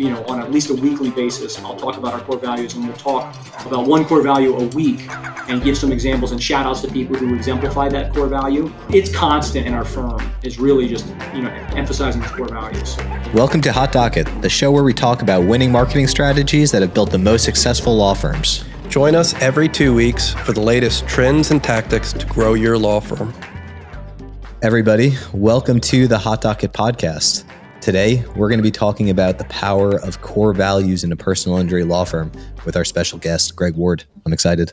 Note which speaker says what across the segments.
Speaker 1: on at least a weekly basis, I'll talk about our core values, and we'll talk about one core value a week and give some examples and shout outs to people who exemplify that core value. It's constant in our firm is really just, emphasizing these core values.
Speaker 2: Welcome to Hot Docket, the show where we talk about winning marketing strategies that have built the most successful law firms.
Speaker 3: Join us every 2 weeks for the latest trends and tactics to grow your law firm.
Speaker 2: Everybody, welcome to the Hot Docket podcast. Today, we're going to be talking about the power of core values in a personal injury law firm with our special guest, Greg Ward. I'm excited.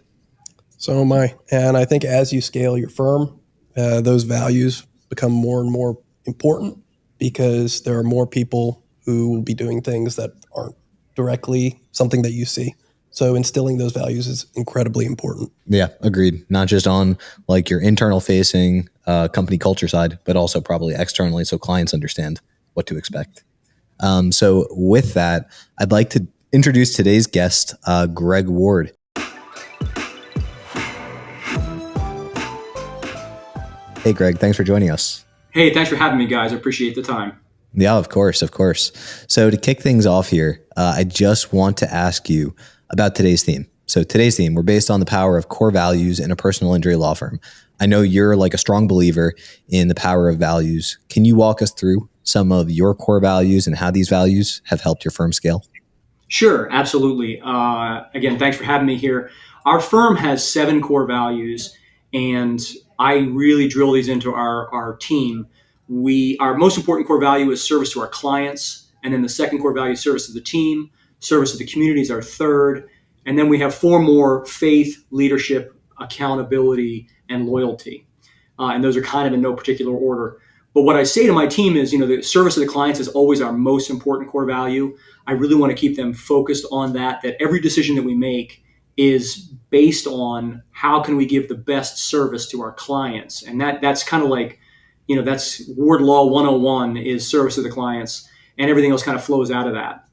Speaker 3: So am I. And I think as you scale your firm, those values become more and more important because there are more people who will be doing things that aren't directly something that you see. So instilling those values is incredibly important. Yeah,
Speaker 2: agreed. Not just on like your internal facing company culture side, but also probably externally so clients understand what to expect. So with that, I'd like to introduce today's guest, Greg Ward. Hey, Greg, thanks for joining us.
Speaker 1: Hey, thanks for having me, guys. I appreciate the time.
Speaker 2: Yeah, of course. So to kick things off here, I just want to ask you about today's theme. So today's theme, we're based on the power of core values in a personal injury law firm. I know you're like a strong believer in the power of values. Can you walk us through some of your core values and how these values have helped your firm scale?
Speaker 1: Sure, absolutely. Again, thanks for having me here. Our firm has 7 core values, and I really drill these into our team. Our most important core value is service to our clients, and then the second core value is service to the team. Service to the community is our third. And then we have 4 more: faith, leadership, accountability, and loyalty. And those are kind of in no particular order. But what I say to my team is, the service to the clients is always our most important core value. I really want to keep them focused on that every decision that we make is based on how can we give the best service to our clients. And that's kind of like, that's Ward Law 101 is service to the clients, and everything else kind of flows out of that.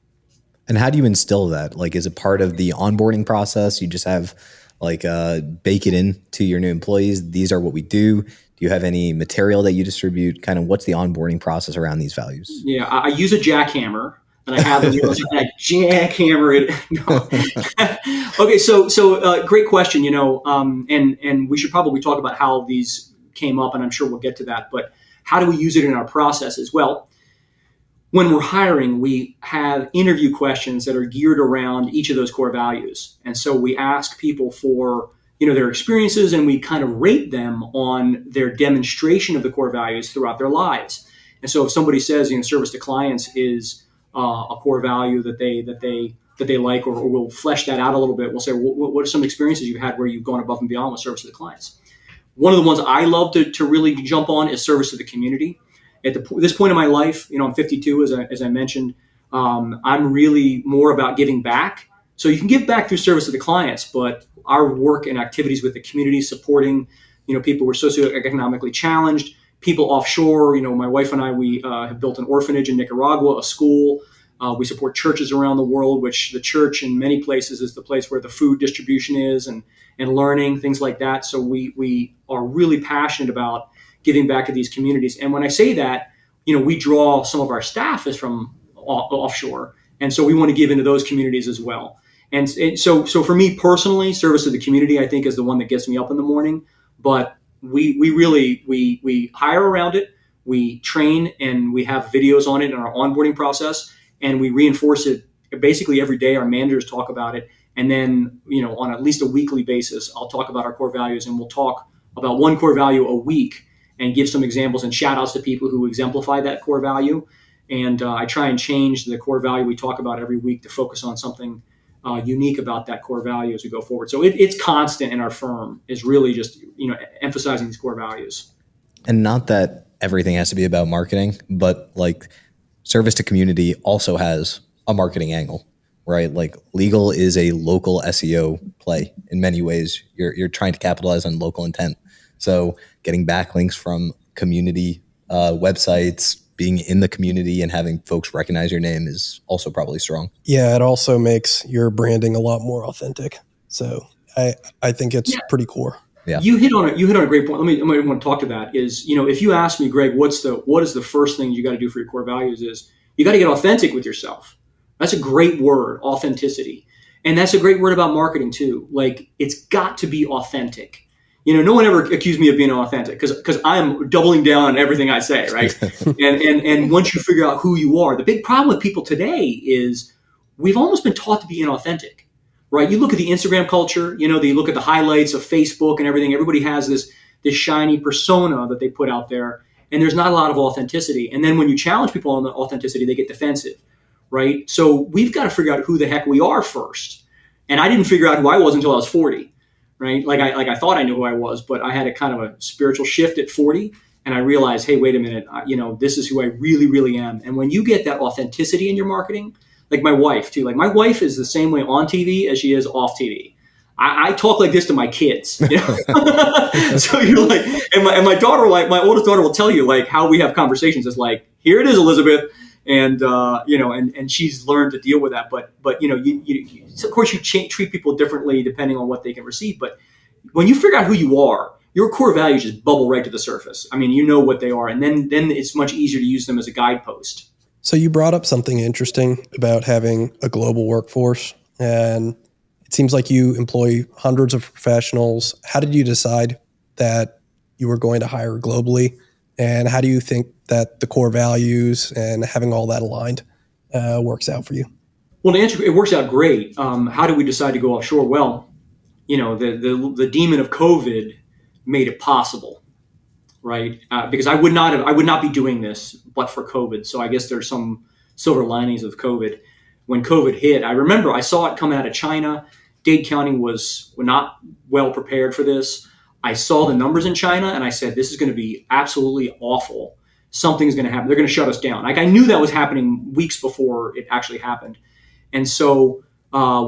Speaker 2: And how do you instill that? Like, is it part of the onboarding process? You just have bake it in to your new employees. These are what we do. Do you have any material that you distribute? Kind of what's the onboarding process around these values?
Speaker 1: Yeah, I use a jackhammer, and I have it. I jackhammer it. No. Okay, so great question. And we should probably talk about how these came up, and I'm sure we'll get to that. But how do we use it in our processes? Well, when we're hiring, we have interview questions that are geared around each of those core values. And so we ask people for, their experiences, and we kind of rate them on their demonstration of the core values throughout their lives. And so if somebody says, service to clients is a core value that they like, or we'll flesh that out a little bit, we'll say, what are some experiences you've had where you've gone above and beyond with service to the clients? One of the ones I love to really jump on is service to the community. At this point in my life, I'm 52, as I mentioned. I'm really more about giving back. So you can give back through service to the clients, but our work and activities with the community, supporting, people who are socioeconomically challenged, people offshore. My wife and I, we have built an orphanage in Nicaragua, a school. We support churches around the world, which the church in many places is the place where the food distribution is and learning, things like that. So we are really passionate about giving back to these communities. And when I say that, we draw some of our staff is from offshore. And so we want to give into those communities as well. And so for me personally, service to the community, I think, is the one that gets me up in the morning. But we really hire around it. We train, and we have videos on it in our onboarding process, and we reinforce it basically every day. Our managers talk about it. And then, on at least a weekly basis, I'll talk about our core values, and we'll talk about one core value a week and give some examples and shout outs to people who exemplify that core value. And I try and change the core value we talk about every week to focus on something unique about that core value as we go forward. So it's constant in our firm is really just, emphasizing these core values.
Speaker 2: And not that everything has to be about marketing, but like service to community also has a marketing angle, right? Like legal is a local SEO play in many ways. You're trying to capitalize on local intent. So getting backlinks from community websites, being in the community and having folks recognize your name is also probably strong.
Speaker 3: Yeah, it also makes your branding a lot more authentic. So I think it's pretty core.
Speaker 2: Yeah.
Speaker 1: You hit on a great point. I want to talk to that is, if you ask me, Greg, what is the first thing you got to do for your core values is you got to get authentic with yourself, That's a great word, authenticity. And that's a great word about marketing too. Like, it's got to be authentic. No one ever accused me of being authentic because I'm doubling down on everything I say, right? and once you figure out who you are, the big problem with people today is we've almost been taught to be inauthentic, right? You look at the Instagram culture, you look at the highlights of Facebook and everything. Everybody has this shiny persona that they put out there, and there's not a lot of authenticity. And then when you challenge people on the authenticity, they get defensive, right? So we've got to figure out who the heck we are first. And I didn't figure out who I was until I was 40, right? Like I thought I knew who I was, but I had a kind of a spiritual shift at 40, and I realized, hey, wait a minute, this is who I really, really am. And when you get that authenticity in your marketing, like my wife too, like my wife is the same way on TV as she is off TV. I talk like this to my kids, So you're like, and my daughter, like my oldest daughter, will tell you like how we have conversations. It's like, here it is, Elizabeth, and and she's learned to deal with that. But you of course you treat people differently depending on what they can receive. But when you figure out who you are, your core values just bubble right to the surface. I mean, you know what they are, and then it's much easier to use them as a guidepost.
Speaker 3: So you brought up something interesting about having a global workforce, and it seems like you employ hundreds of professionals. How did you decide that you were going to hire globally? And how do you think that the core values and having all that aligned works out for you?
Speaker 1: Well, to answer, it works out great. How did we decide to go offshore? Well, the demon of COVID made it possible, right? Because I would not be doing this but for COVID. So I guess there's some silver linings of COVID. When COVID hit, I remember I saw it coming out of China. Dade County was not well prepared for this. I saw the numbers in China and I said, this is going to be absolutely awful. Something's going to happen. They're going to shut us down. Like I knew that was happening weeks before it actually happened. And so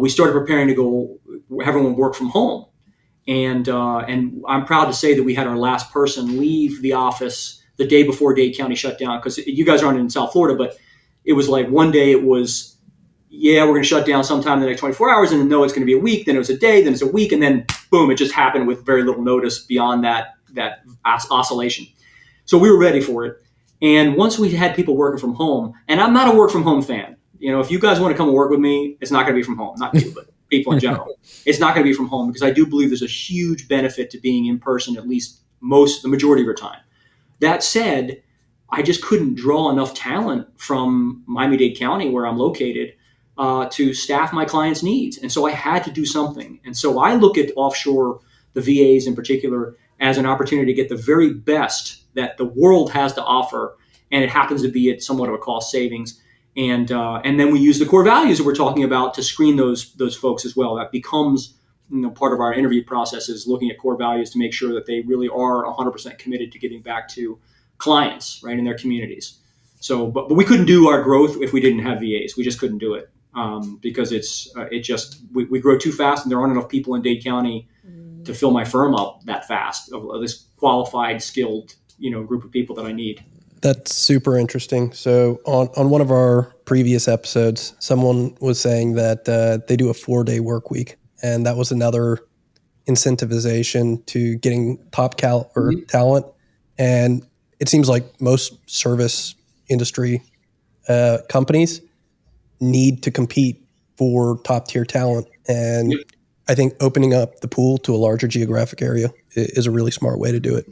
Speaker 1: we started preparing to go have everyone work from home. And I'm proud to say that we had our last person leave the office the day before Dade County shut down, because you guys aren't in South Florida, but it was like one day it was, yeah, we're going to shut down sometime in the next 24 hours, and then no, it's going to be a week, then it was a day, then it's a week, and then boom, it just happened with very little notice beyond that oscillation. So we were ready for it. And once we had people working from home, and I'm not a work from home fan. If you guys want to come and work with me, it's not going to be from home. Not you, but people in general. It's not going to be from home, because I do believe there's a huge benefit to being in person at least the majority of your time. That said, I just couldn't draw enough talent from Miami-Dade County, where I'm located, to staff my clients' needs. And so I had to do something. And so I look at offshore, the VAs in particular, as an opportunity to get the very best that the world has to offer. And it happens to be at somewhat of a cost savings. And then we use the core values that we're talking about to screen those folks as well. That becomes part of our interview process, is looking at core values to make sure that they really are 100% committed to getting back to clients, right, in their communities. So, but we couldn't do our growth if we didn't have VAs. We just couldn't do it because we grow too fast, and there aren't enough people in Dade County to fill my firm up that fast of this qualified, skilled, group of people that I need.
Speaker 3: That's super interesting. So on one of our previous episodes, someone was saying that they do a 4-day work week, and that was another incentivization to getting top talent. And it seems like most service industry companies need to compete for top tier talent. And I think opening up the pool to a larger geographic area is a really smart way to do it.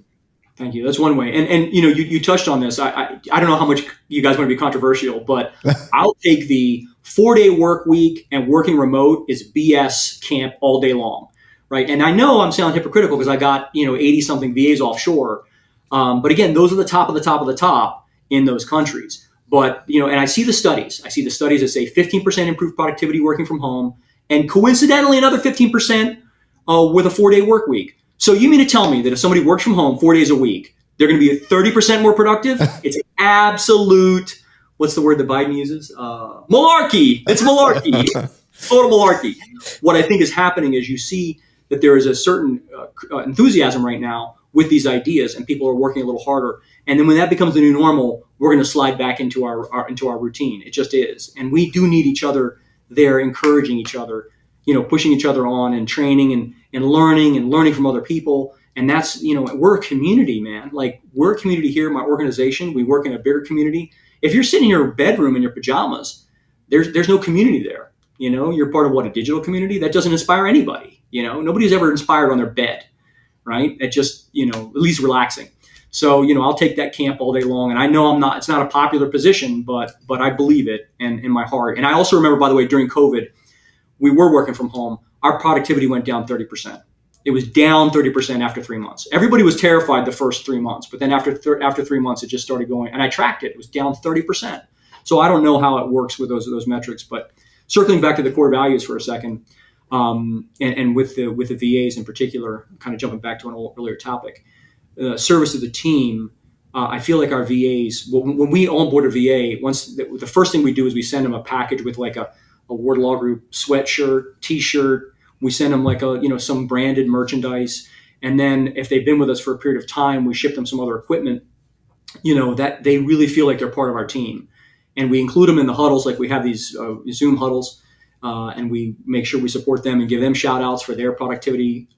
Speaker 1: Thank you. That's one way. And you touched on this. I don't know how much you guys want to be controversial, but I'll take the 4-day work week and working remote is BS camp all day long, right? And I know I'm sounding hypocritical because I got 80 something VAs offshore, but again, those are the top of the top of the top in those countries. But and I see the studies. I see the studies that say 15% improved productivity working from home, and coincidentally another 15% with a 4-day work week. So you mean to tell me that if somebody works from home 4 days a week, they're going to be 30% more productive? It's absolute, what's the word that Biden uses? Malarkey. It's malarkey. Total malarkey. What I think is happening is you see that there is a certain enthusiasm right now with these ideas, and people are working a little harder. And then when that becomes the new normal, we're going to slide back into our routine. It just is. And we do need each other there, encouraging each other, pushing each other on, and training and learning from other people. And that's, we're a community, man. Like, we're a community here in my organization. We work in a bigger community. If you're sitting in your bedroom in your pajamas, there's no community there. You're part of a digital community that doesn't inspire anybody. Nobody's ever inspired on their bed, right? It just, at least relaxing. So, I'll take that camp all day long. And I know it's not a popular position, but I believe it and in my heart. And I also remember, by the way, during COVID, we were working from home. Our productivity went down 30%. It was down 30% after 3 months. Everybody was terrified the first 3 months, but then after 3 months, it just started going. And I tracked it. It was down 30%. So I don't know how it works with those metrics, but circling back to the core values for a second, and with the VAs in particular, kind of jumping back to an earlier topic, service of the team. I feel like our VAs, when we onboard a VA, the first thing we do is we send them a package with like a Ward Law Group sweatshirt, T-shirt. We send them like some branded merchandise, and then if they've been with us for a period of time, we ship them some other equipment. That they really feel like they're part of our team, and we include them in the huddles. Like we have these Zoom huddles. And we make sure we support them and give them shout outs for their productivity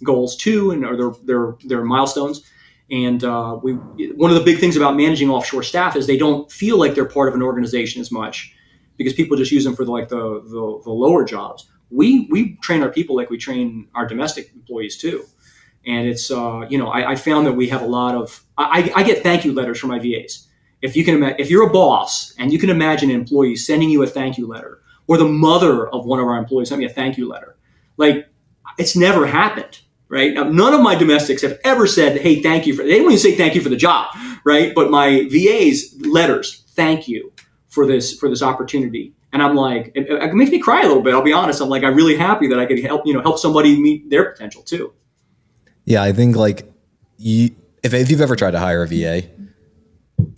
Speaker 1: goals too, or their milestones. And one of the big things about managing offshore staff is they don't feel like they're part of an organization as much because people just use them for the lower jobs. We train our people like we train our domestic employees too. And it's, I found that we have a lot of, I get thank you letters from my VAs. If you're a boss and you can imagine an employee sending you a thank you letter, or the mother of one of our employees sent me a thank you letter. Like, it's never happened, right? Now, none of my domestics have ever said, hey, thank you they don't even say thank you for the job, right? But my VA's letters, thank you for this opportunity. And I'm like, it makes me cry a little bit, I'll be honest. I'm like, I'm really happy that I could help somebody meet their potential too.
Speaker 2: Yeah, I think like if you've ever tried to hire a VA,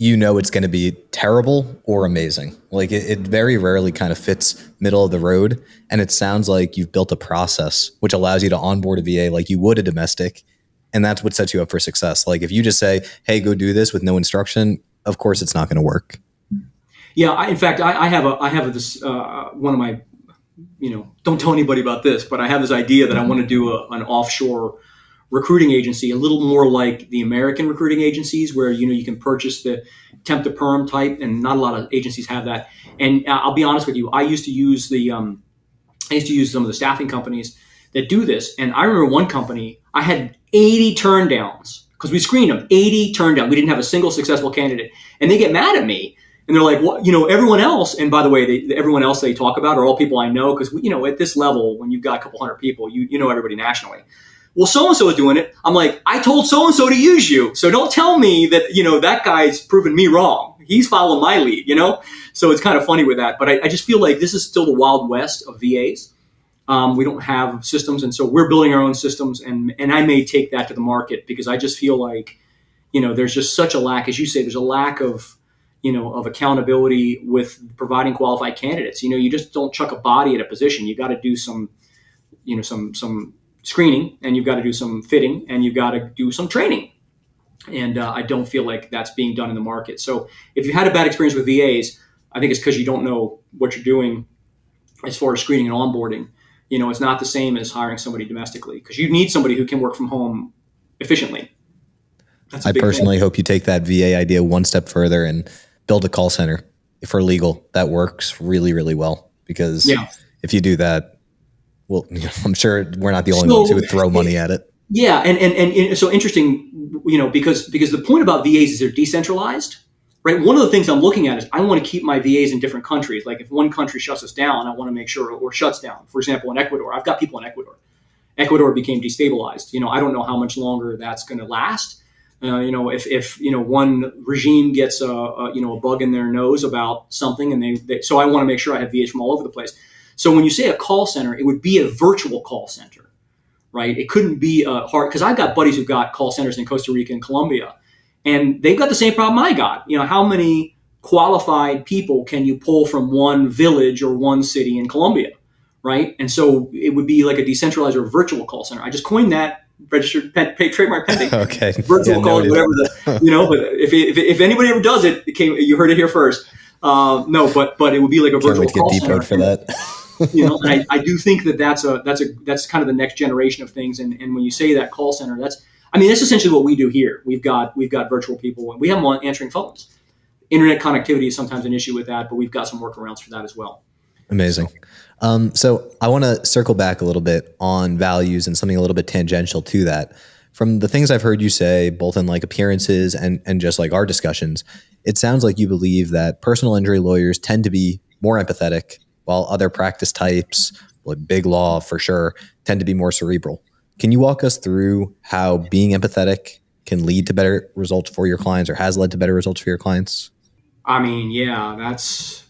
Speaker 2: it's going to be terrible or amazing. Like it very rarely kind of fits middle of the road. And it sounds like you've built a process which allows you to onboard a VA like you would a domestic. And that's what sets you up for success. Like if you just say, hey, go do this with no instruction, of course it's not going to work.
Speaker 1: Yeah. In fact, I have this, one of my, don't tell anybody about this, but I have this idea that I want to do an offshore recruiting agency, a little more like the American recruiting agencies where, you can purchase the temp to perm type, and not a lot of agencies have that. And I'll be honest with you, I used to use some of the staffing companies that do this. And I remember one company, I had 80 turn downs because we screened them, 80 turn downs. We didn't have a single successful candidate. And they get mad at me. And they're like, well, everyone else, and by the way, everyone else they talk about are all people I know because, at this level, when you've got a couple hundred people, you know everybody nationally. Well, so-and-so is doing it. I'm like, I told so-and-so to use you. So don't tell me that, that guy's proven me wrong. He's following my lead, So it's kind of funny with that. But I just feel like this is still the Wild West of VAs. We don't have systems. And so we're building our own systems. And I may take that to the market because I just feel like, there's just such a lack, as you say, there's a lack of accountability with providing qualified candidates. You just don't chuck a body at a position. You got to do some screening, and you've got to do some fitting, and you've got to do some training. And I don't feel like that's being done in the market. So if you had a bad experience with VAs, I think it's because you don't know what you're doing as far as screening and onboarding. It's not the same as hiring somebody domestically because you need somebody who can work from home efficiently.
Speaker 2: I personally hope you take that VA idea one step further and build a call center for legal that works really, really well. Because if you do that, well, I'm sure we're not the only ones who would throw money at it.
Speaker 1: Yeah, and so interesting, because the point about VAs is they're decentralized, right? One of the things I'm looking at is I want to keep my VAs in different countries. Like if one country shuts us down, I want to make sure, or shuts down. For example, in Ecuador, I've got people in Ecuador. Ecuador became destabilized. I don't know how much longer that's going to last. If one regime gets a bug in their nose about something, and so I want to make sure I have VAs from all over the place. So when you say a call center, it would be a virtual call center, right? It couldn't be hard, because I've got buddies who've got call centers in Costa Rica and Colombia, and they've got the same problem I got. How many qualified people can you pull from one village or one city in Colombia, right? And so it would be like a decentralized or virtual call center. I just coined that, registered, trademark pending. Okay. Virtual call, whatever. But if anybody ever does it, you heard it here first. No, but it would be like a virtual call center
Speaker 2: for that.
Speaker 1: And I do think that's kind of the next generation of things. And when you say that call center, that's essentially what we do here. We've got virtual people, and we have them on answering phones. internet connectivity is sometimes an issue with that, but we've got some workarounds for that as well.
Speaker 2: Amazing. So I want to circle back a little bit on values and something a little bit tangential to that. From the things I've heard you say, both in like appearances and just like our discussions, it sounds like you believe that personal injury lawyers tend to be more empathetic, while other practice types, like big law for sure, tend to be more cerebral. Can you walk us through how being empathetic can lead to better results for your clients, or has led to better results for your clients?
Speaker 1: I mean, yeah, that's,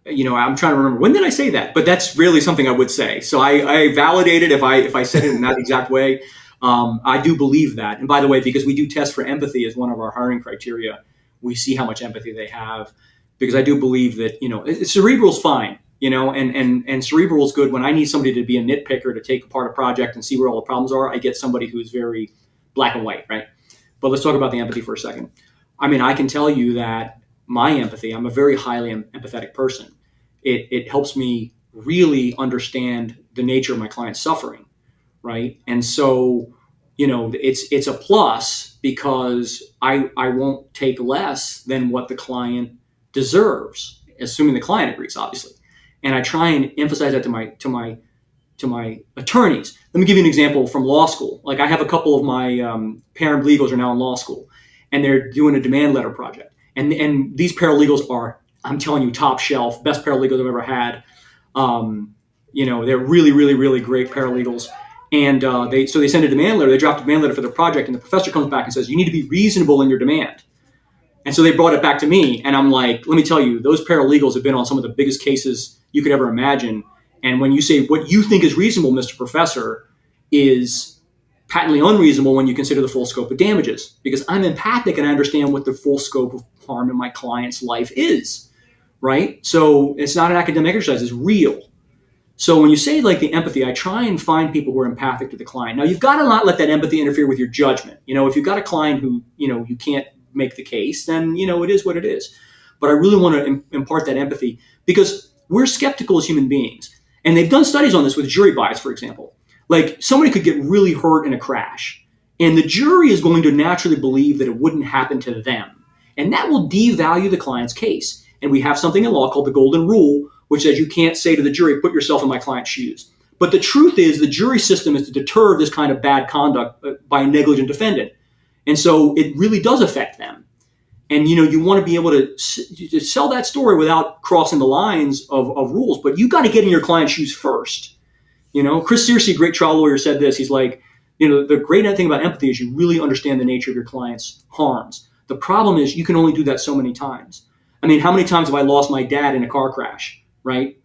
Speaker 1: I'm trying to remember, when did I say that? But that's really something I would say. So I validate it if I said it in that exact way. I do believe that. And by the way, because we do test for empathy as one of our hiring criteria, we see how much empathy they have, because I do believe that, cerebral's fine, and cerebral is good. When I need somebody to be a nitpicker, to take apart a project and see where all the problems are, I get somebody who's very black and white, right? But let's talk about the empathy for a second. I mean, I can tell you that my empathy, I'm a very highly empathetic person. It helps me really understand the nature of my client's suffering, right? And so, it's a plus, because I won't take less than what the client deserves, assuming the client agrees, obviously. And I try and emphasize that to my attorneys. Let me give you an example from law school. Like, I have a couple of my paralegals are now in law school, and they're doing a demand letter project. And these paralegals are, I'm telling you, top shelf, best paralegals I've ever had. They're really, really, really great paralegals. And they send a demand letter. They draft a demand letter for their project, and the professor comes back and says, you need to be reasonable in your demand. And so they brought it back to me, and I'm like, let me tell you, those paralegals have been on some of the biggest cases you could ever imagine. And when you say what you think is reasonable, Mr. Professor, is patently unreasonable when you consider the full scope of damages, because I'm empathic and I understand what the full scope of harm in my client's life is, right? So it's not an academic exercise, it's real. So when you say like the empathy, I try and find people who are empathic to the client. Now, you've got to not let that empathy interfere with your judgment. If you've got a client who, you can't make the case, then, it is what it is. But I really want to impart that empathy, because we're skeptical as human beings. And they've done studies on this with jury bias, for example. Like, somebody could get really hurt in a crash, and the jury is going to naturally believe that it wouldn't happen to them. And that will devalue the client's case. And we have something in law called the golden rule, which says you can't say to the jury, put yourself in my client's shoes. But the truth is, the jury system is to deter this kind of bad conduct by a negligent defendant. And so it really does affect them. And, you want to be able to sell that story without crossing the lines of rules. But you got to get in your client's shoes first. Chris Searcy, great trial lawyer, said this. He's like, the great thing about empathy is you really understand the nature of your client's harms. The problem is you can only do that so many times. I mean, how many times have I lost my dad in a car crash, right?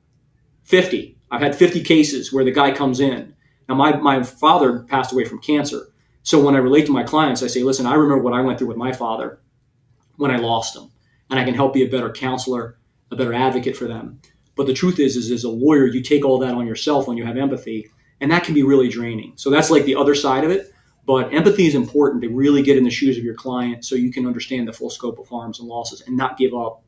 Speaker 1: 50. I've had 50 cases where the guy comes in. Now, my father passed away from cancer. So when I relate to my clients, I say, listen, I remember what I went through with my father when I lost him. And I can help be a better counselor, a better advocate for them. But the truth is as a lawyer, you take all that on yourself when you have empathy, and that can be really draining. So that's like the other side of it. But empathy is important to really get in the shoes of your client so you can understand the full scope of harms and losses and not give up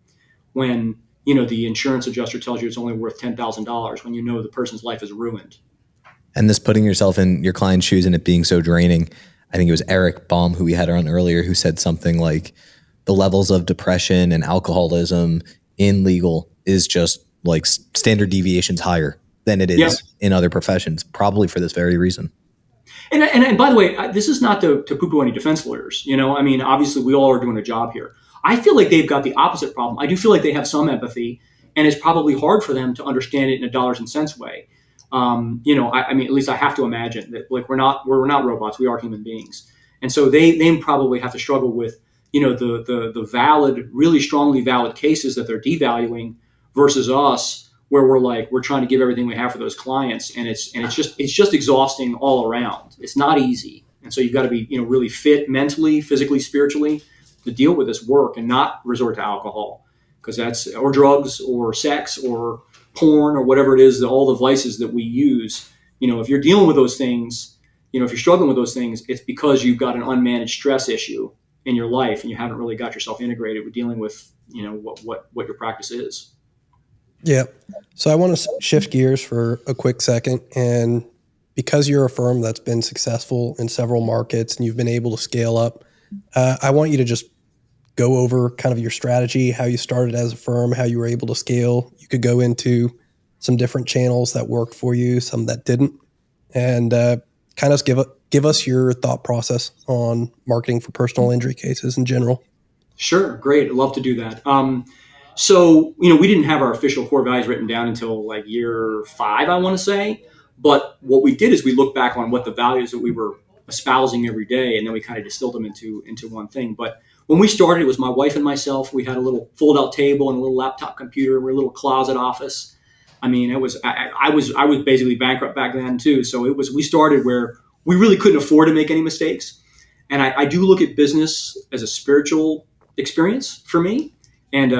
Speaker 1: when, the insurance adjuster tells you it's only worth $10,000 when the person's life is ruined.
Speaker 2: And this putting yourself in your client's shoes and it being so draining, I think it was Eric Baum, who we had on earlier, who said something like the levels of depression and alcoholism in legal is just like standard deviations higher than it is in other professions, probably for this very reason.
Speaker 1: And by the way, this is not to poo-poo any defense lawyers. Obviously we all are doing a job here. I feel like they've got the opposite problem. I do feel like they have some empathy, and it's probably hard for them to understand it in a dollars and cents way. I mean, at least I have to imagine that, like, we're not robots, we are human beings. And so they probably have to struggle with, the valid, really strongly valid cases that they're devaluing versus us, where we're trying to give everything we have for those clients. And it's just exhausting all around. It's not easy. And so you've got to be, really fit mentally, physically, spiritually to deal with this work and not resort to alcohol, or drugs or sex or porn or whatever it is, all the vices that we use. If you're dealing with those things, if you're struggling with those things, it's because you've got an unmanaged stress issue in your life and you haven't really got yourself integrated with dealing with, what your practice is.
Speaker 3: Yeah. So I want to shift gears for a quick second. And because you're a firm that's been successful in several markets and you've been able to scale up, I want you to just go over kind of your strategy, how you started as a firm, how you were able to scale. You could go into some different channels that worked for you, some that didn't, and kind of give us your thought process on marketing for personal injury cases in general.
Speaker 1: Sure, great. I'd love to do that. So, we didn't have our official core values written down until like year 5, I want to say. But what we did is we looked back on what the values that we were espousing every day, and then we kind of distilled them into one thing. But when we started, it was my wife and myself. We had a little fold-out table and a little laptop computer. We were a little closet office. I mean, I was basically bankrupt back then too. So we started where we really couldn't afford to make any mistakes. And I do look at business as a spiritual experience for me, and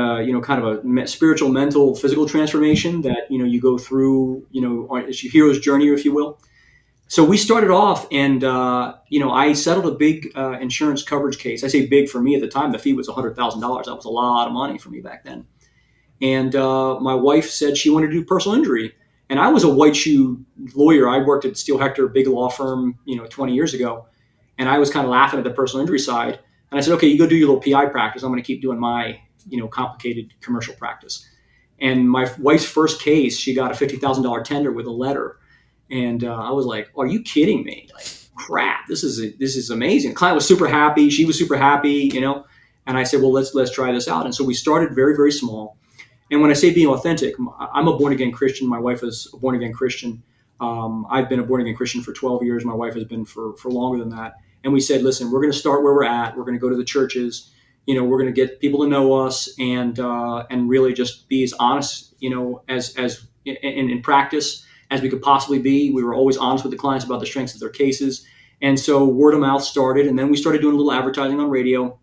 Speaker 1: kind of a spiritual, mental, physical transformation that you go through, it's your hero's journey, if you will. So we started off, and I settled a big insurance coverage case. I say big for me at the time. The fee was $100,000. That was a lot of money for me back then. And my wife said she wanted to do personal injury, and I was a white shoe lawyer. I worked at Steele Hector, big law firm, 20 years ago, and I was kind of laughing at the personal injury side. And I said, okay, you go do your little PI practice. I'm going to keep doing my, complicated commercial practice. And my wife's first case, she got a $50,000 tender with a letter. And I was like, are you kidding me? Like, crap, this is amazing. The client was super happy. She was super happy, And I said, well, let's try this out. And so we started very, very small. And when I say being authentic, I'm a born-again Christian. My wife is a born-again Christian. I've been a born-again Christian for 12 years. My wife has been for longer than that. And we said, listen, we're going to start where we're at. We're going to go to the churches. We're going to get people to know us and really just be as honest, as in practice as we could possibly be. We were always honest with the clients about the strengths of their cases. And so word of mouth started. And then we started doing a little advertising on radio,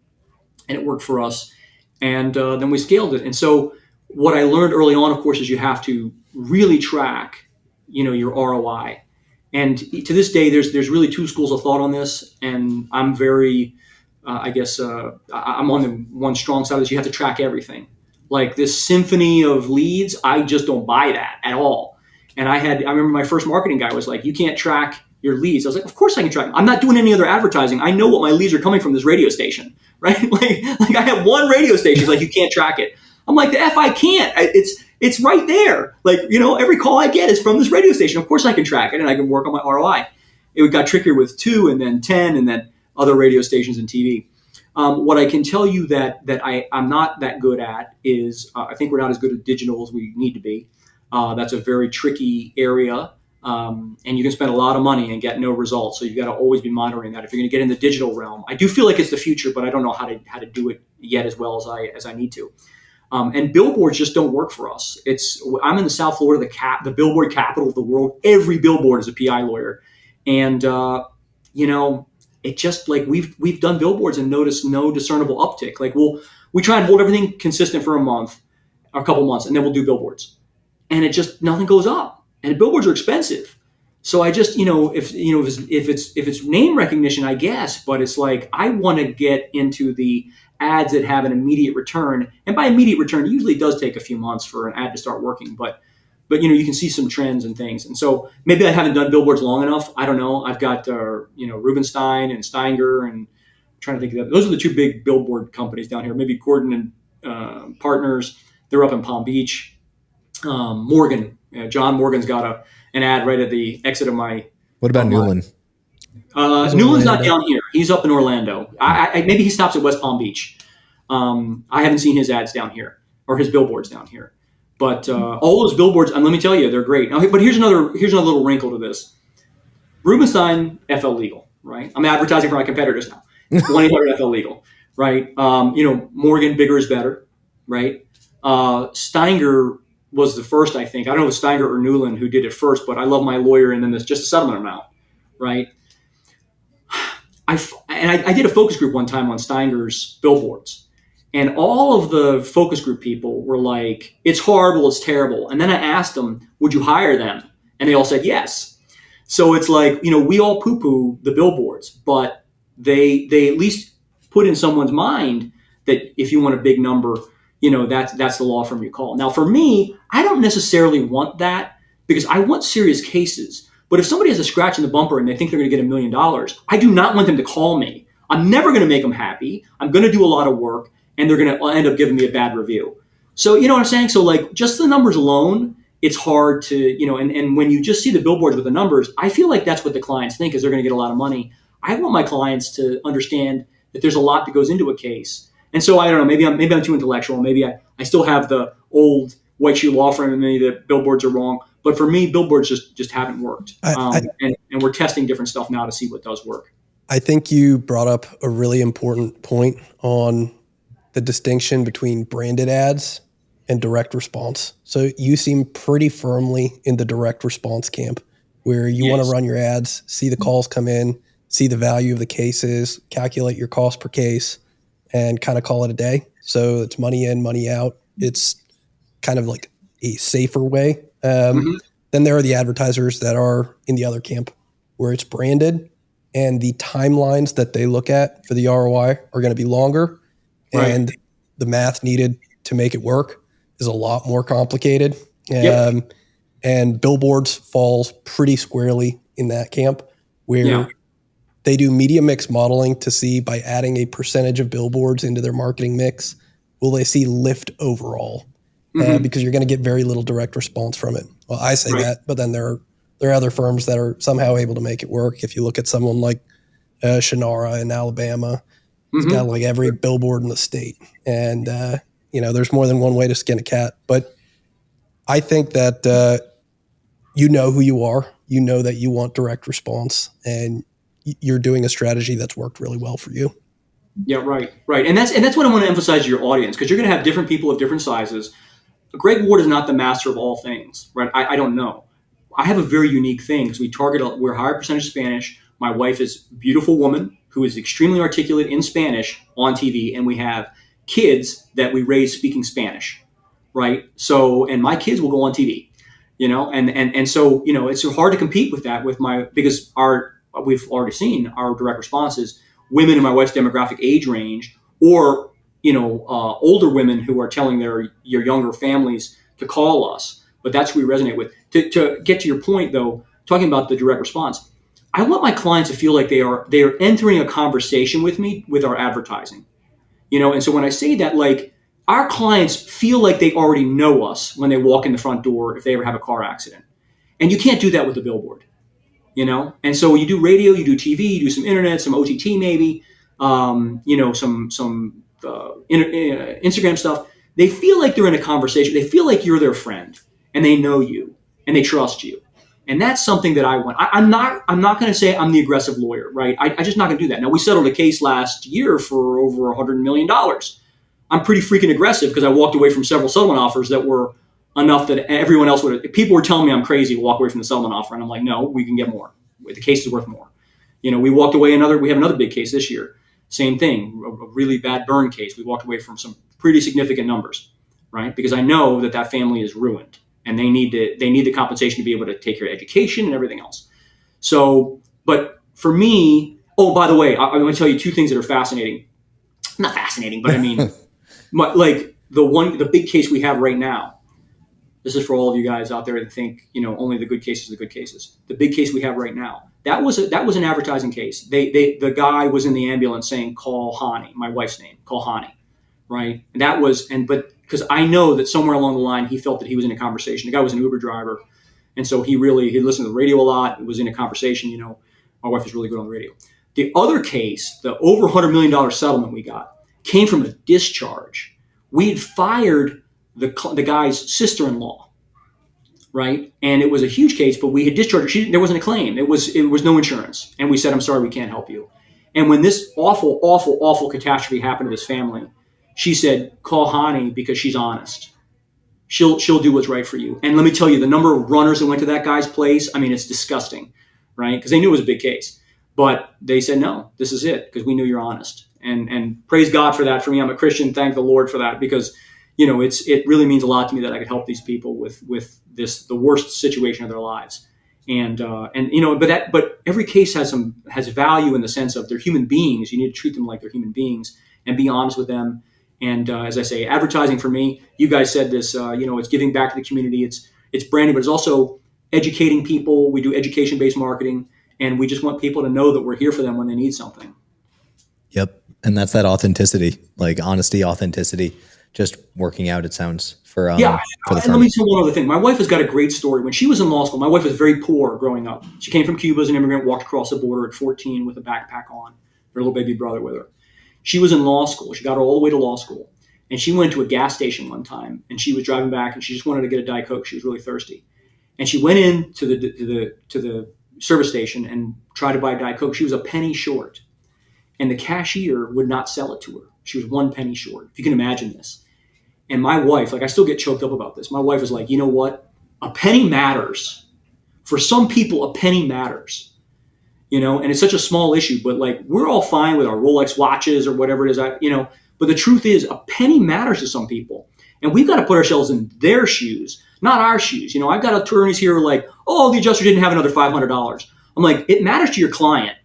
Speaker 1: and it worked for us. And then we scaled it. And so what I learned early on, of course, is you have to really track, your ROI. And to this day, there's really 2 schools of thought on this. And I'm very, I'm on the one strong side of this. You have to track everything. Like this symphony of leads, I just don't buy that at all. And I remember my first marketing guy was like, you can't track your leads. I was like, of course I can track them. I'm not doing any other advertising. I know what my leads are coming from this radio station, right? like I have one radio station. He's like, you can't track it. I'm like, the F I can't. It's right there. Like, every call I get is from this radio station. Of course I can track it and I can work on my ROI. It got trickier with 2 and then 10 and then other radio stations and TV. What I can tell you that I'm not that good at is I think we're not as good at digital as we need to be. That's a very tricky area. And you can spend a lot of money and get no results. So you got to always be monitoring that if you're going to get in the digital realm. I do feel like it's the future, but I don't know how to do it yet as well as I need to. And billboards just don't work for us. I'm in the South Florida, the billboard capital of the world. Every billboard is a PI lawyer, and it just like we've done billboards and noticed no discernible uptick. Like we try and hold everything consistent for a month, or a couple months, and then we'll do billboards, and it just nothing goes up. And billboards are expensive. So I just if it's name recognition, I guess, but it's like I want to get into the ads that have an immediate return. And by immediate return, it usually does take a few months for an ad to start working, but you can see some trends and things. And so maybe I haven't done billboards long enough. I don't know. I've got Rubenstein and Steiger, and I'm trying to think of that. Those are the 2 big billboard companies down here. Maybe Gordon and Partners. They're up in Palm Beach. Morgan, John Morgan's got an ad right at the exit of my.
Speaker 2: What about Newland?
Speaker 1: Newland's not down here. He's up in Orlando. Maybe he stops at West Palm Beach. I haven't seen his ads down here or his billboards down here. But all those billboards, and let me tell you, they're great. Now, but here's another little wrinkle to this. Rubenstein, FL Legal, right? I'm advertising for my competitors now. 1-800 FL Legal, right? Morgan, bigger is better, right? Steiger was the first, I think. I don't know if it was Steiger or Newland who did it first, but I love my lawyer, and then there's just a settlement amount, right? I did a focus group one time on Steiger's billboards. And all of the focus group people were like, it's horrible, it's terrible. And then I asked them, would you hire them? And they all said yes. So it's like, we all poo-poo the billboards, but they at least put in someone's mind that if you want a big number, that's the law firm you call. Now, for me, I don't necessarily want that because I want serious cases. But if somebody has a scratch in the bumper and they think they're going to get $1 million, I do not want them to call me. I'm never going to make them happy. I'm going to do a lot of work. and they're going to end up giving me a bad review. So, you know what I'm saying? So like just the numbers alone, it's hard to, and when you just see the billboards with the numbers, I feel like that's what the clients think is they're going to get a lot of money. I want my clients to understand that there's a lot that goes into a case. And so I don't know, maybe I'm too intellectual. Maybe I still have the old white shoe law firm in me that billboards are wrong. But for me, billboards just haven't worked. And we're testing different stuff now to see what does work.
Speaker 3: I think you brought up a really important point on the distinction between branded ads and direct response. So you seem pretty firmly in the direct response camp where you want to run your ads, see the calls come in, see the value of the cases, calculate your cost per case, and kind of call it a day. So it's money in, money out. It's kind of like a safer way. Then there are the advertisers that are in the other camp where it's branded and the timelines that they look at for the ROI are going to be longer. Right. And the math needed to make it work is a lot more complicated. And billboards falls pretty squarely in that camp where they do media mix modeling to see by adding a percentage of billboards into their marketing mix, will they see lift overall? Because you're going to get very little direct response from it. Well, I say that, but then there are other firms that are somehow able to make it work. If you look at someone like Shannara in Alabama, it's got like every billboard in the state. And, there's more than one way to skin a cat. But I think that you know who you are. You know that you want direct response. And you're doing a strategy that's worked really well for you.
Speaker 1: Yeah, right. And that's what I want to emphasize to your audience, because you're going to have different people of different sizes. Greg Ward is not the master of all things, right? I don't know. I have a very unique thing because we're a higher percentage Spanish. My wife is a beautiful woman who is extremely articulate in Spanish on TV, and we have kids that we raise speaking Spanish, right? So, and my kids will go on TV, and so, it's hard to compete with that because we've already seen our direct responses, women in my wife's demographic age range, or older women who are telling your younger families to call us. But that's who we resonate with. To get to your point, though, talking about the direct response, I want my clients to feel like they are entering a conversation with me with our advertising. And so when I say that, like, our clients feel like they already know us when they walk in the front door if they ever have a car accident. And you can't do that with the billboard, And so you do radio, you do TV, you do some internet, some OTT maybe, some Instagram stuff. They feel like they're in a conversation. They feel like you're their friend, and they know you, and they trust you. And that's something that I want. I'm not going to say I'm the aggressive lawyer, right? I just not going to do that. Now, we settled a case last year for over $100 million. I'm pretty freaking aggressive because I walked away from several settlement offers that were enough that everyone else would have. People were telling me I'm crazy to walk away from the settlement offer. And I'm like, no, we can get more. The case is worth more. We walked away we have another big case this year. Same thing, a really bad burn case. We walked away from some pretty significant numbers, right? Because I know that family is ruined. And they need the compensation to be able to take care of education and everything else. So, but for me, by the way, I'm going to tell you two things that are fascinating. Not fascinating, but I mean, like the big case we have right now. This is for all of you guys out there that think, only the good cases are the good cases. The big case we have right now, that was an advertising case. The guy was in the ambulance saying, "Call Hani," my wife's name, "Call Hani," right? And that was because I know that somewhere along the line, he felt that he was in a conversation. The guy was an Uber driver. And so he listened to the radio a lot. It was in a conversation, my wife is really good on the radio. The other case, the over $100 million settlement we got, came from a discharge. We had fired the guy's sister-in-law, right? And it was a huge case, but we had discharged her. There wasn't a claim. It was no insurance. And we said, "I'm sorry, we can't help you." And when this awful, awful, awful catastrophe happened to this family, she said, "Call Hani because she's honest. She'll do what's right for you." And let me tell you, the number of runners that went to that guy's place, I mean, it's disgusting, right? Because they knew it was a big case. But they said, "No, this is it," because we knew you're honest. And praise God for that. For me, I'm a Christian. Thank the Lord for that, because it really means a lot to me that I could help these people with the worst situation of their lives. But every case has value in the sense of they're human beings. You need to treat them like they're human beings and be honest with them. And as I say, advertising for me, you guys said this, it's giving back to the community. It's branding, but it's also educating people. We do education-based marketing, and we just want people to know that we're here for them when they need something.
Speaker 2: Yep. And that's that authenticity, like honesty, authenticity, just working out, it sounds, for
Speaker 1: Yeah,
Speaker 2: the
Speaker 1: and let
Speaker 2: firm.
Speaker 1: me tell you one other thing. My wife has got a great story. When she was in law school, my wife was very poor growing up. She came from Cuba as an immigrant, walked across the border at 14 with a backpack on, her little baby brother with her. She was in law school. She got her all the way to law school. And she went to a gas station one time, and she was driving back, and she just wanted to get a Diet Coke. She was really thirsty. And she went in to the service station and tried to buy a Diet Coke. She was a penny short, and the cashier would not sell it to her. She was 1 penny short, if you can imagine this. And my wife, like, I still get choked up about this. My wife was like, you know what? A penny matters. For some people, a penny matters. And it's such a small issue, but like, we're all fine with our Rolex watches or whatever it is, but the truth is a penny matters to some people. And we've got to put ourselves in their shoes, not our shoes. I've got attorneys here who are like, oh, the adjuster didn't have another $500. I'm like, it matters to your client.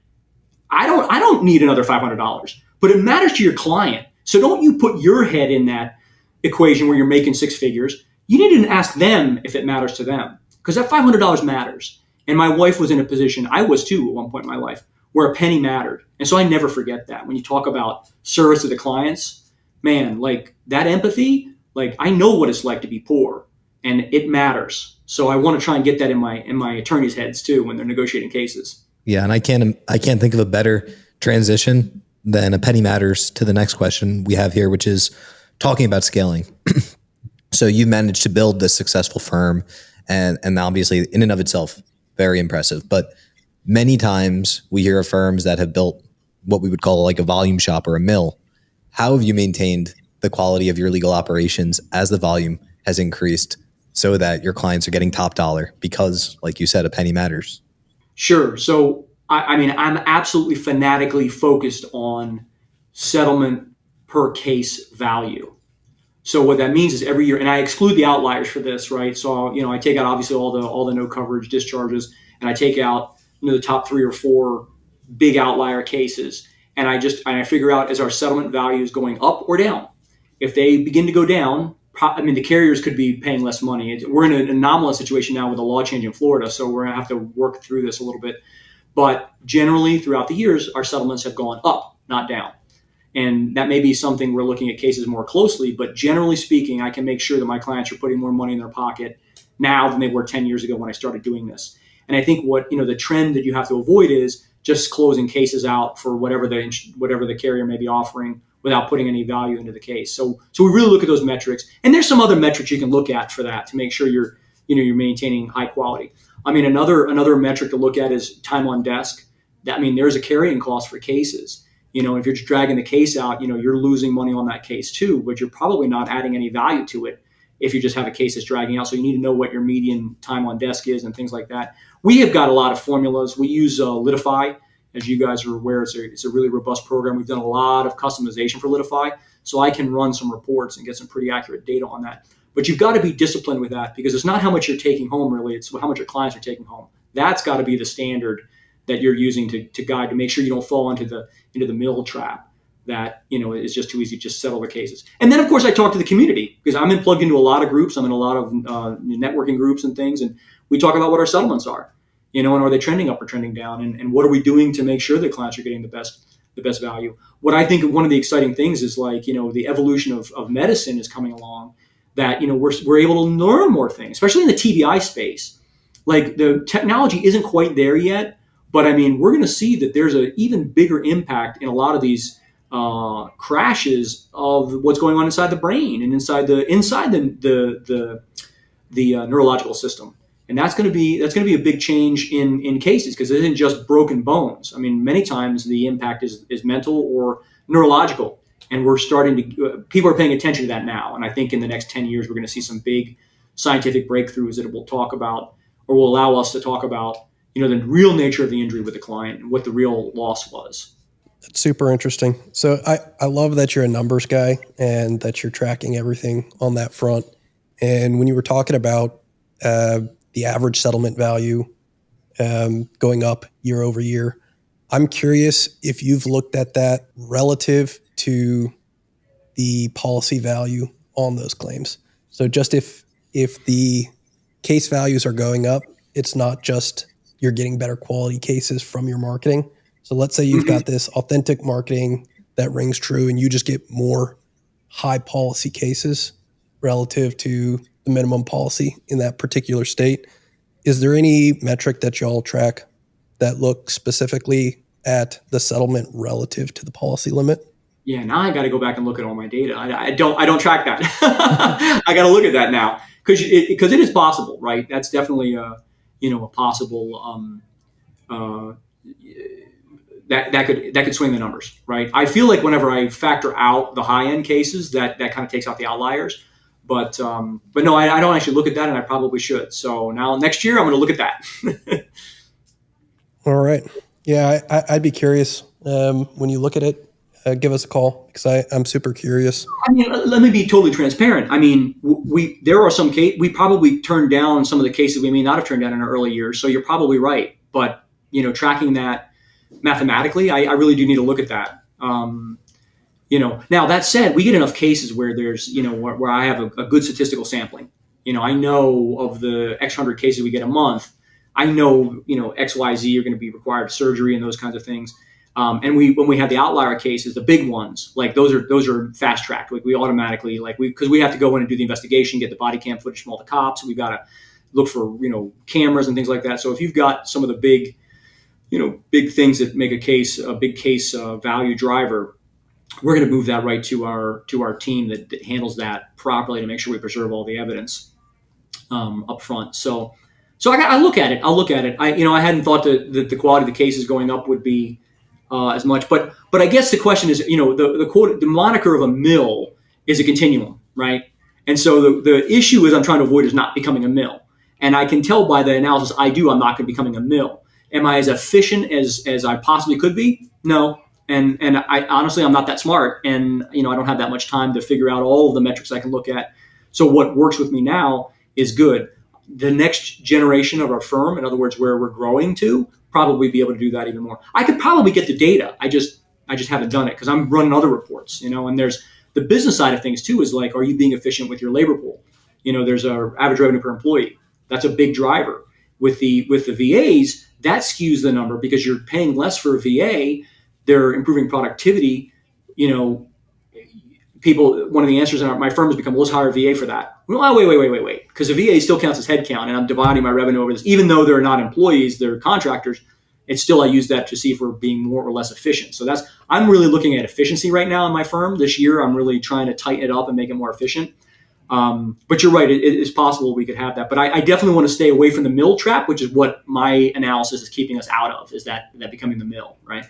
Speaker 1: I don't need another $500, but it matters to your client. So don't you put your head in that equation where you're making six figures. You need to ask them if it matters to them, because that $500 matters. And my wife was in a position, I was too at one point in my life, where a penny mattered. And so I never forget that. When you talk about service to the clients, man, like that empathy, like I know what it's like to be poor, and it matters. So I want to try and get that in my attorneys' heads too when they're negotiating cases.
Speaker 2: Yeah, and I can't think of a better transition than a penny matters to the next question we have here, which is talking about scaling. So you managed to build this successful firm, and obviously in and of itself, very impressive. But many times we hear of firms that have built what we would call like a volume shop or a mill. How have you maintained the quality of your legal operations as the volume has increased so that your clients are getting top dollar? Because, like you said, a penny matters.
Speaker 1: Sure. So, I'm absolutely fanatically focused on settlement per case value. So what that means is every year, and I exclude the outliers for this, right? So, I take out obviously all the no coverage discharges, and I take out the top 3 or 4 big outlier cases, and I figure out, is our settlement values going up or down? If they begin to go down, the carriers could be paying less money. We're in an anomalous situation now with a law change in Florida, so we're going to have to work through this a little bit. But generally, throughout the years, our settlements have gone up, not down. And that may be something we're looking at cases more closely, but generally speaking, I can make sure that my clients are putting more money in their pocket now than they were 10 years ago when I started doing this. And I think the trend that you have to avoid is just closing cases out for whatever the carrier may be offering without putting any value into the case. So we really look at those metrics, and there's some other metrics you can look at for that to make sure you're maintaining high quality. Another metric to look at is time on desk. There's a carrying cost for cases. If you're just dragging the case out, you're losing money on that case too, but you're probably not adding any value to it if you just have a case that's dragging out. So you need to know what your median time on desk is and things like that. We have got a lot of formulas. We use Litify. As you guys are aware, it's a really robust program. We've done a lot of customization for Litify, so I can run some reports and get some pretty accurate data on that. But you've got to be disciplined with that, because it's not how much you're taking home, really. It's how much your clients are taking home. That's got to be the standard that you're using to guide, to make sure you don't fall into the mill trap that is just too easy to just settle the cases. And then, of course, I talk to the community, because I'm plugged into a lot of groups. I'm in a lot of networking groups and things, and we talk about what our settlements are, and are they trending up or trending down, and what are we doing to make sure that clients are getting the best value. What I think one of the exciting things is, like, the evolution of medicine is coming along, that we're able to learn more things, especially in the TBI space. Like, the technology isn't quite there yet, but we're going to see that there's an even bigger impact in a lot of these crashes of what's going on inside the brain and inside the neurological system, and that's going to be a big change in cases, because it isn't just broken bones. Many times the impact is mental or neurological, and we're starting to people are paying attention to that now. And I think in the next 10 years we're going to see some big scientific breakthroughs that will talk about, or will allow us to talk about, the real nature of the injury with the client and what the real loss was.
Speaker 3: That's super interesting. So I love that you're a numbers guy and that you're tracking everything on that front. And when you were talking about the average settlement value going up year over year, I'm curious if you've looked at that relative to the policy value on those claims. So just if the case values are going up, it's not just you're getting better quality cases from your marketing. So let's say you've got this authentic marketing that rings true and you just get more high policy cases relative to the minimum policy in that particular state. Is there any metric that y'all track that look specifically at the settlement relative to the policy limit?
Speaker 1: Yeah, now I got to go back and look at all my data. I don't track that. I got to look at that now because it is possible, right? That's definitely a possible that could swing the numbers, right? I feel like whenever I factor out the high end cases, that kind of takes out the outliers. But no, I don't actually look at that, and I probably should. So now next year I'm going to look at that.
Speaker 3: All right. Yeah, I'd be curious when you look at it. Give us a call because I'm super curious.
Speaker 1: I mean, let me be totally transparent. I mean, there are some we probably turned down some of the cases we may not have turned down in our early years. So you're probably right. But tracking that mathematically, I really do need to look at that. Now that said, we get enough cases where there's where I have a good statistical sampling. I know of the X hundred cases we get a month. I know X, Y, Z are going to be required surgery and those kinds of things. And when we have the outlier cases, the big ones, like those are fast tracked. Like we automatically because we have to go in and do the investigation, get the body cam footage from all the cops. We've got to look for cameras and things like that. So if you've got some of the big things that make a big case value driver, we're going to move that right to our team that handles that properly to make sure we preserve all the evidence up front. So I look at it. I'll look at it. I hadn't thought that the quality of the cases going up would be as much, but I guess the question is, the moniker of a mill is a continuum, right? And so the issue is I'm trying to avoid is not becoming a mill. And I can tell by the analysis I'm not going to be becoming a mill. Am I as efficient as I possibly could be? No. And I honestly, I'm not that smart, and I don't have that much time to figure out all of the metrics I can look at. So what works with me now is good. The next generation of our firm, in other words, where we're growing to, probably be able to do that even more. I could probably get the data. I just haven't done it because I'm running other reports, and there's the business side of things too, is like, are you being efficient with your labor pool? There's our average revenue per employee. That's a big driver. With the VAs, that skews the number because you're paying less for a VA. They're improving productivity. One of the answers in my firm has become, let's hire a VA for that. Well, wait. Because a VA still counts as headcount, and I'm dividing my revenue over this. Even though they're not employees, they're contractors, it's still, I use that to see if we're being more or less efficient. So I'm really looking at efficiency right now in my firm. This year, I'm really trying to tighten it up and make it more efficient. But you're right, it is possible we could have that. But I definitely want to stay away from the mill trap, which is what my analysis is keeping us out of, is that becoming the mill, right?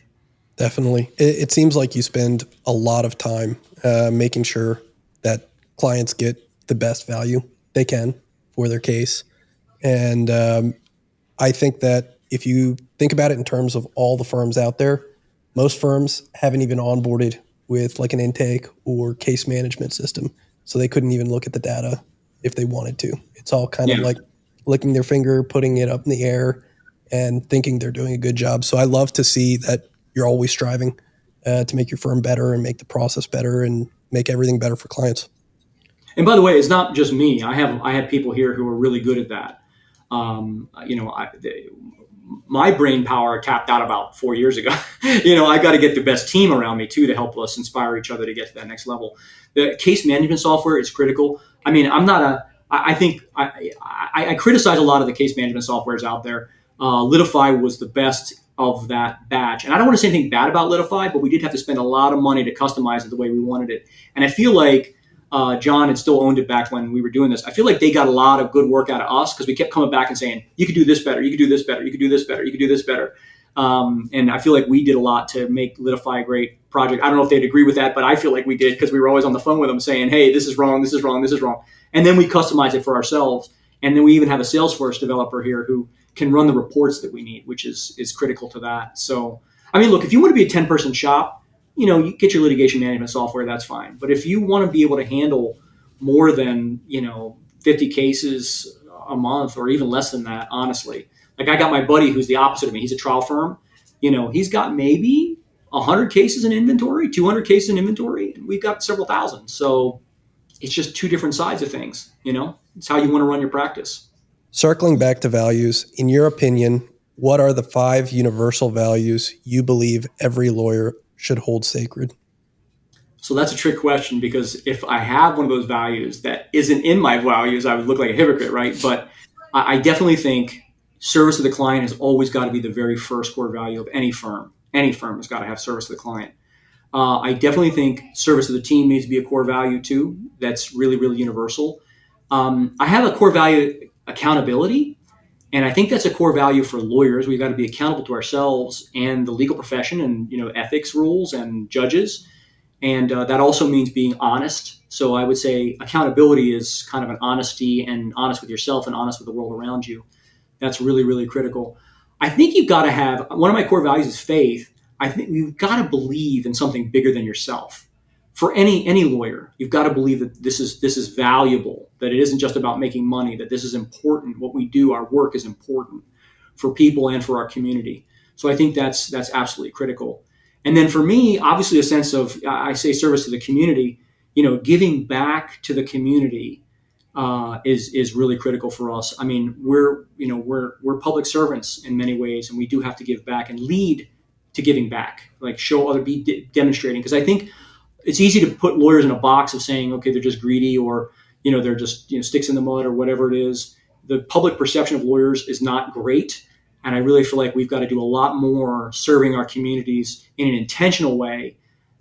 Speaker 3: Definitely. It seems like you spend a lot of time making sure that clients get the best value they can for their case. And I think that if you think about it in terms of all the firms out there, most firms haven't even onboarded with like an intake or case management system. So they couldn't even look at the data if they wanted to. It's all kind of like licking their finger, putting it up in the air, and thinking they're doing a good job. So I love to see that you're always striving to make your firm better and make the process better and make everything better for clients.
Speaker 1: And by the way, it's not just me. I have people here who are really good at that. My brain power tapped out about 4 years ago. I got to get the best team around me too to help us inspire each other to get to that next level. The case management software is critical. I mean, I think I criticize a lot of the case management softwares out there. Litify was the best of that batch. And I don't want to say anything bad about Litify, but we did have to spend a lot of money to customize it the way we wanted it. And I feel like John had still owned it back when we were doing this. I feel like they got a lot of good work out of us because we kept coming back and saying, you could do this better, you could do this better, you could do this better, you could do this better. And I feel like we did a lot to make Litify a great project. I don't know if they'd agree with that, but I feel like we did because we were always on the phone with them saying, hey, this is wrong, this is wrong, this is wrong. And then we customize it for ourselves. And then we even have a Salesforce developer here who can run the reports that we need, which is critical to that. So, I mean, look, if you want to be a 10-person shop, you get your litigation management software, that's fine. But if you want to be able to handle more than, 50 cases a month or even less than that, honestly, like I got my buddy who's the opposite of me. He's a trial firm. He's got maybe 100 cases in inventory, 200 cases in inventory, and we've got several thousand. So it's just two different sides of things, It's how you want to run your practice.
Speaker 3: Circling back to values, in your opinion, what are the 5 universal values you believe every lawyer should hold sacred?
Speaker 1: So that's a trick question, because if I have one of those values that isn't in my values, I would look like a hypocrite, right? But I definitely think service to the client has always got to be the very first core value of any firm. Any firm has got to have service to the client. I definitely think service to the team needs to be a core value too. That's really, really universal. I have a core value, accountability. And I think that's a core value for lawyers. We've got to be accountable to ourselves and the legal profession, and ethics rules and judges. And that also means being honest. So I would say accountability is kind of an honesty, and honest with yourself and honest with the world around you. That's really, really critical. I think you've got to have, one of my core values is faith. I think you've got to believe in something bigger than yourself. For any lawyer, you've got to believe that this is valuable, that it isn't just about making money, that this is important. What we do, our work is important for people and for our community. So I think that's absolutely critical. And then for me, obviously, a sense of, I say service to the community. Giving back to the community is really critical for us. I mean, we're public servants in many ways, and we do have to give back and lead to giving back, like be demonstrating. Because I think it's easy to put lawyers in a box of saying, okay, they're just greedy, or they're just sticks in the mud, or whatever it is. The public perception of lawyers is not great, and I really feel like we've got to do a lot more serving our communities in an intentional way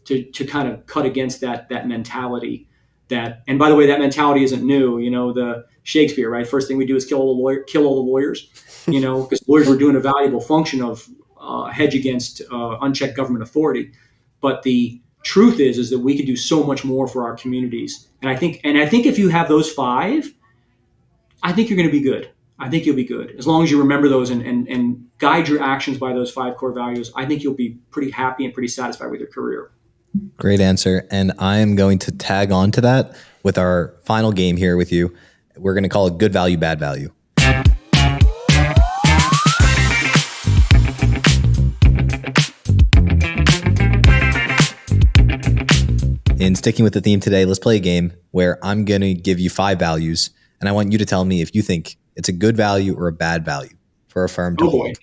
Speaker 1: to kind of cut against that mentality. And by the way, that mentality isn't new. The Shakespeare, right? First thing we do is kill all the lawyers. Because lawyers were doing a valuable function of hedge against unchecked government authority. But the truth is that we could do so much more for our communities. And I think if you have those five, I think you're going to be good. I think you'll be good. As long as you remember those and guide your actions by those five core values, I think you'll be pretty happy and pretty satisfied with your career.
Speaker 2: Great answer. And I am going to tag on to that with our final game here with you. We're going to call it good value, bad value. In sticking with the theme today, let's play a game where I'm going to give you five values, and I want you to tell me if you think it's a good value or a bad value for a firm to hold.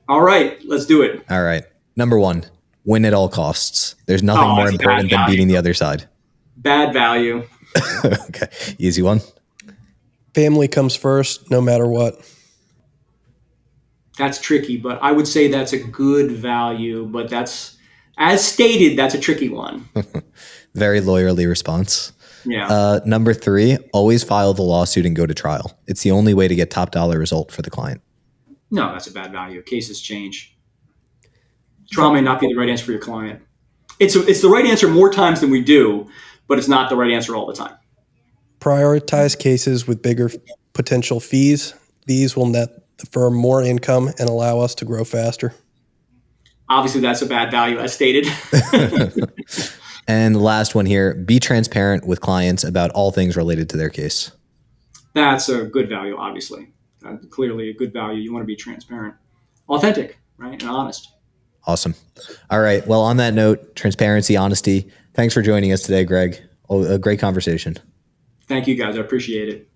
Speaker 1: All right, let's do it.
Speaker 2: All right. Number one, win at all costs. There's nothing more important than beating the other side.
Speaker 1: Bad value.
Speaker 2: Okay, easy one.
Speaker 3: Family comes first, no matter what.
Speaker 1: That's tricky, but I would say that's a good value, but that's, as stated, that's a tricky one.
Speaker 2: Very lawyerly response.
Speaker 1: Yeah.
Speaker 2: Number three, always file the lawsuit and go to trial. It's the only way to get top dollar result for the client.
Speaker 1: No, that's a bad value. Cases change. Trial may not be the right answer for your client. It's the right answer more times than we do, but it's not the right answer all the time.
Speaker 3: Prioritize cases with bigger potential fees. These will net the firm more income and allow us to grow faster.
Speaker 1: Obviously, that's a bad value, as stated.
Speaker 2: And the last one here, be transparent with clients about all things related to their case.
Speaker 1: That's a good value, obviously. Clearly a good value. You want to be transparent. Authentic, right? And honest.
Speaker 2: Awesome. All right. Well, on that note, transparency, honesty. Thanks for joining us today, Greg. A great conversation.
Speaker 1: Thank you, guys. I appreciate it.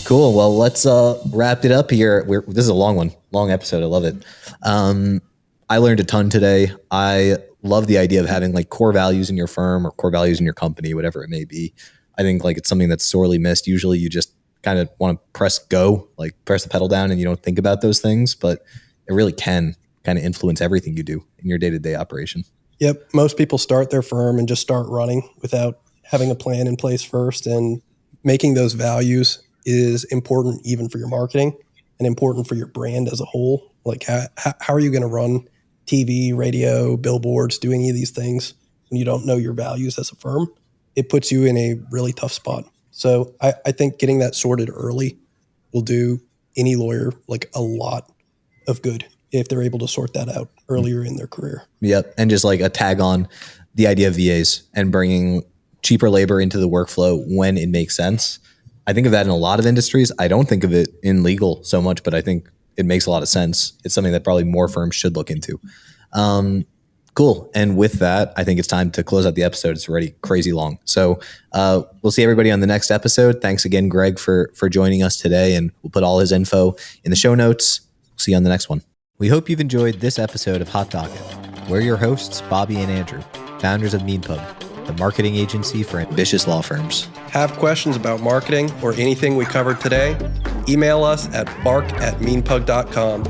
Speaker 2: Cool. Well, let's wrap it up here. This is a long episode. I love it. I learned a ton today. I love the idea of having like core values in your firm or core values in your company, whatever it may be. I think like it's something that's sorely missed. Usually you just kind of want to press go, like press the pedal down, and you don't think about those things, but it really can kind of influence everything you do in your day-to-day operation. Yep.
Speaker 3: Most people start their firm and just start running without having a plan in place first, and making those values is important even for your marketing and important for your brand as a whole. Like how are you going to run TV, radio, billboards, do any of these things when you don't know your values as a firm? It puts you in a really tough spot. So I think getting that sorted early will do any lawyer like a lot of good if they're able to sort that out earlier in their career.
Speaker 2: Yep. And just like a tag on the idea of VAs and bringing cheaper labor into the workflow when it makes sense. I think of that in a lot of industries. I don't think of it in legal so much, but I think it makes a lot of sense. It's something that probably more firms should look into. Cool. And with that, I think it's time to close out the episode. It's already crazy long. So we'll see everybody on the next episode. Thanks again, Greg, for joining us today. And we'll put all his info in the show notes. See you on the next one. We hope you've enjoyed this episode of Hot Docket. We're your hosts, Bobby and Andrew, founders of MeanPub, the marketing agency for ambitious law firms.
Speaker 3: Have questions about marketing or anything we covered today? Email us at mark@meanpug.com.